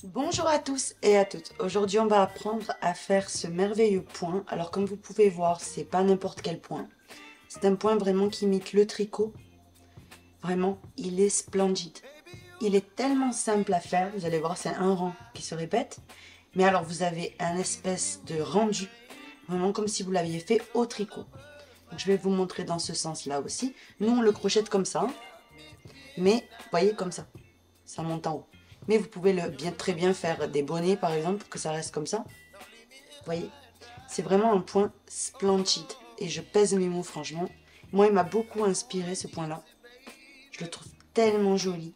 Bonjour à tous et à toutes. Aujourd'hui, on va apprendre à faire ce merveilleux point. Alors, comme vous pouvez voir, c'est pas n'importe quel point. C'est un point vraiment qui imite le tricot. Vraiment, il est splendide. Il est tellement simple à faire. Vous allez voir, c'est un rang qui se répète. Mais alors, vous avez un espèce de rendu, vraiment comme si vous l'aviez fait au tricot. Donc, je vais vous montrer dans ce sens-là aussi. Nous, on le crochette comme ça. Mais, voyez, comme ça. Ça monte en haut. Mais vous pouvez très bien faire des bonnets, par exemple, pour que ça reste comme ça. Vous voyez, c'est vraiment un point splendide. Et je pèse mes mots, franchement. Moi, il m'a beaucoup inspiré, ce point-là. Je le trouve tellement joli.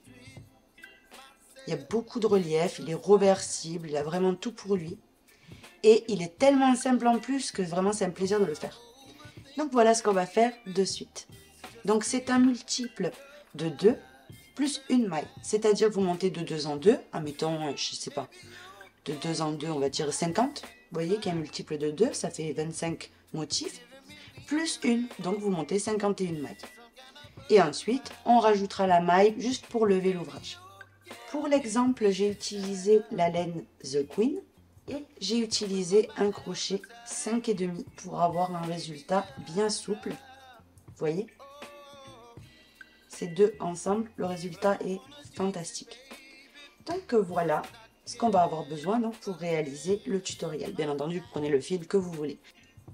Il y a beaucoup de relief, il est reversible, il a vraiment tout pour lui. Et il est tellement simple en plus que vraiment, c'est un plaisir de le faire. Donc, voilà ce qu'on va faire de suite. Donc, c'est un multiple de 2. Plus une maille, c'est-à-dire vous montez de 2 en 2, admettons, je sais pas, de 2 en 2, on va dire 50, vous voyez qu'il y a un multiple de 2, ça fait 25 motifs, plus une, donc vous montez 51 mailles. Et ensuite, on rajoutera la maille juste pour lever l'ouvrage. Pour l'exemple, j'ai utilisé la laine The Queen, et j'ai utilisé un crochet 5,5 pour avoir un résultat bien souple, vous voyez ? Ces deux ensemble, le résultat est fantastique. Donc voilà ce qu'on va avoir besoin donc, pour réaliser le tutoriel. Bien entendu, prenez le fil que vous voulez.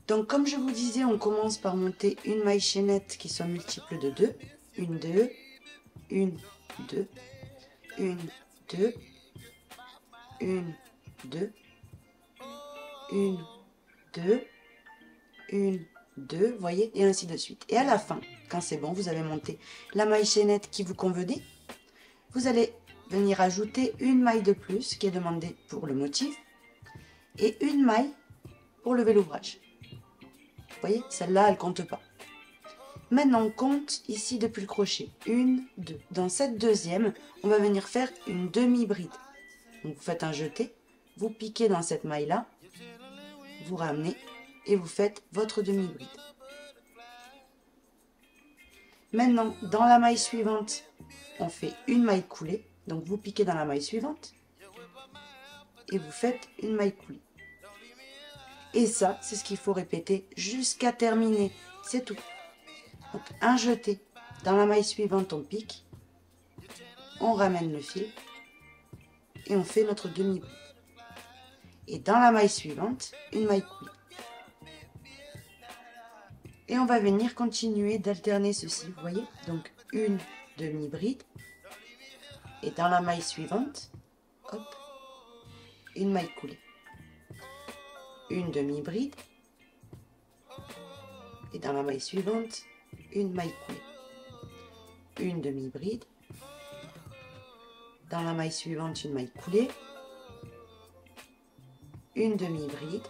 Donc comme je vous disais, on commence par monter une maille chaînette qui soit multiple de 2. Une, 2, une, 2, une, 2, une, 2, une, 2, une, 2, vous voyez, et ainsi de suite. Et à la fin, quand c'est bon, vous avez monté la maille chaînette qui vous convenait, vous allez venir ajouter une maille de plus qui est demandée pour le motif et une maille pour lever l'ouvrage. Vous voyez, celle-là, elle compte pas. Maintenant, on compte ici depuis le crochet. 1, 2. Dans cette deuxième, on va venir faire une demi-bride. Donc, vous faites un jeté, vous piquez dans cette maille-là, vous ramenez et vous faites votre demi-bride. Maintenant, dans la maille suivante, on fait une maille coulée. Donc, vous piquez dans la maille suivante et vous faites une maille coulée. Et ça, c'est ce qu'il faut répéter jusqu'à terminer. C'est tout. Donc, un jeté. Dans la maille suivante, on pique. On ramène le fil. Et on fait notre demi-bride. Et dans la maille suivante, une maille coulée. Et on va venir continuer d'alterner ceci, vous voyez. Donc, une demi-bride. Et dans la maille suivante, hop, une maille coulée. Une demi-bride. Et dans la maille suivante, une maille coulée. Une demi-bride. Dans la maille suivante, une maille coulée. Une demi-bride.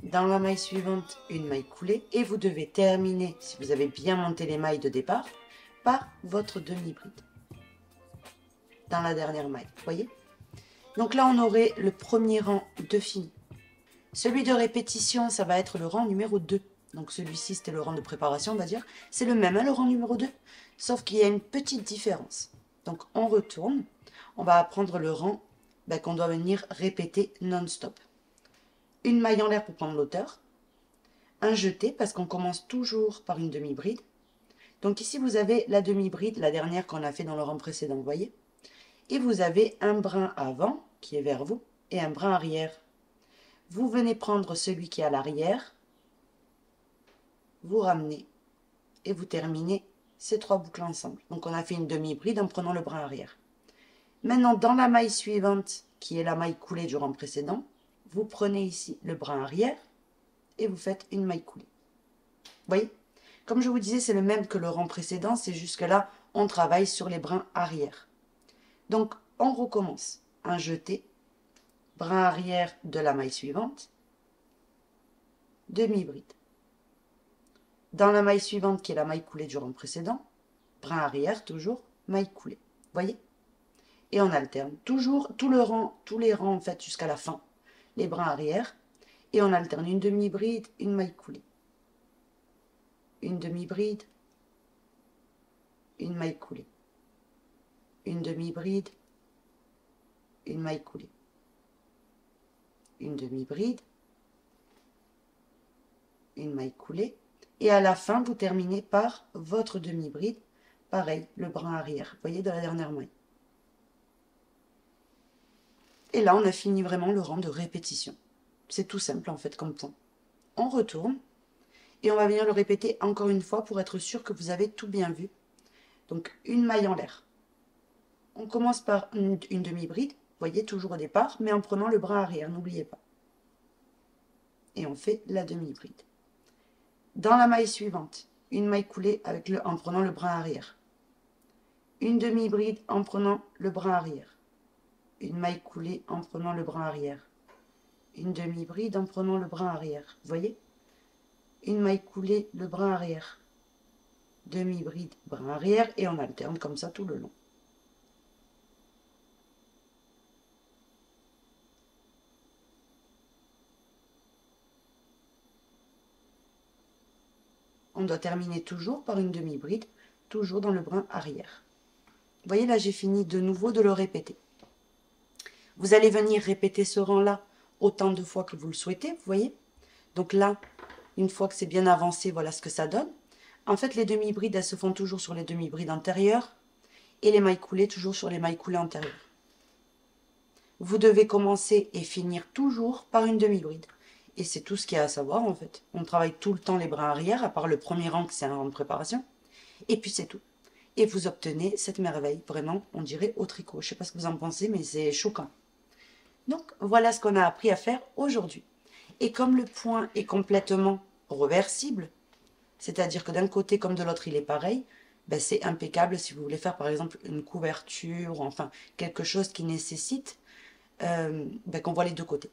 Dans la maille suivante, une maille coulée. Et vous devez terminer, si vous avez bien monté les mailles de départ, par votre demi-bride. Dans la dernière maille, vous voyez? Donc là, on aurait le premier rang de fini. Celui de répétition, ça va être le rang numéro 2. Donc celui-ci, c'était le rang de préparation, on va dire. C'est le même, hein, le rang numéro 2. Sauf qu'il y a une petite différence. Donc on retourne. On va apprendre le rang qu'on doit venir répéter non-stop. Une maille en l'air pour prendre l'hauteur. Un jeté, parce qu'on commence toujours par une demi-bride. Donc ici, vous avez la demi-bride, la dernière qu'on a fait dans le rang précédent, vous voyez. Et vous avez un brin avant, qui est vers vous, et un brin arrière. Vous venez prendre celui qui est à l'arrière, vous ramenez, et vous terminez ces 3 boucles ensemble. Donc on a fait une demi-bride en prenant le brin arrière. Maintenant, dans la maille suivante, qui est la maille coulée du rang précédent, vous prenez ici le brin arrière, et vous faites une maille coulée. Vous voyez? Comme je vous disais, c'est le même que le rang précédent, c'est jusque là, on travaille sur les brins arrière. Donc, on recommence. Un jeté, brin arrière de la maille suivante, demi-bride. Dans la maille suivante, qui est la maille coulée du rang précédent, brin arrière, toujours, maille coulée. Vous voyez? Et on alterne. Toujours, tous les rangs, en fait, jusqu'à la fin. les brins arrière. Et on alterne une demi-bride, une maille coulée. Une demi-bride, une maille coulée. Une demi-bride, une maille coulée. Une demi-bride, une maille coulée. Et à la fin, vous terminez par votre demi-bride. Pareil, le brin arrière, vous voyez, de la dernière maille. Et là, on a fini vraiment le rang de répétition. C'est tout simple en fait comme point. On retourne et on va venir le répéter encore une fois pour être sûr que vous avez tout bien vu. Donc une maille en l'air. On commence par une demi-bride, vous voyez, toujours au départ, mais en prenant le brin arrière, n'oubliez pas. Et on fait la demi-bride. Dans la maille suivante, une maille coulée avec en prenant le brin arrière. Une demi-bride en prenant le brin arrière. Une maille coulée en prenant le brin arrière. Une demi-bride en prenant le brin arrière. Vous voyez? Une maille coulée, le brin arrière. Demi-bride, brin arrière, et on alterne comme ça tout le long. On doit terminer toujours par une demi-bride, toujours dans le brin arrière. Vous voyez, là, j'ai fini de nouveau de le répéter. Vous allez venir répéter ce rang-là autant de fois que vous le souhaitez, vous voyez. Donc là, une fois que c'est bien avancé, voilà ce que ça donne. En fait, les demi-brides, elles se font toujours sur les demi-brides antérieures et les mailles coulées toujours sur les mailles coulées antérieures. Vous devez commencer et finir toujours par une demi-bride. Et c'est tout ce qu'il y a à savoir en fait. On travaille tout le temps les brins arrière, à part le premier rang que c'est un rang de préparation. Et puis c'est tout. Et vous obtenez cette merveille, vraiment, on dirait au tricot. Je ne sais pas ce que vous en pensez, mais c'est choquant. Donc voilà ce qu'on a appris à faire aujourd'hui. Et comme le point est complètement reversible, c'est-à-dire que d'un côté comme de l'autre il est pareil, ben c'est impeccable si vous voulez faire par exemple une couverture, enfin quelque chose qui nécessite ben, qu'on voit les deux côtés.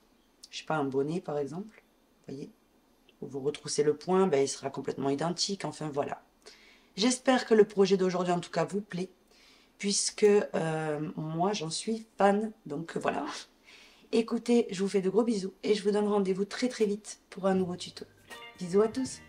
Je sais pas, un bonnet par exemple, vous voyez, où vous retroussez le point, ben, il sera complètement identique, enfin voilà. J'espère que le projet d'aujourd'hui en tout cas vous plaît, puisque moi j'en suis fan, donc voilà. Écoutez, je vous fais de gros bisous et je vous donne rendez-vous très très vite pour un nouveau tuto. Bisous à tous!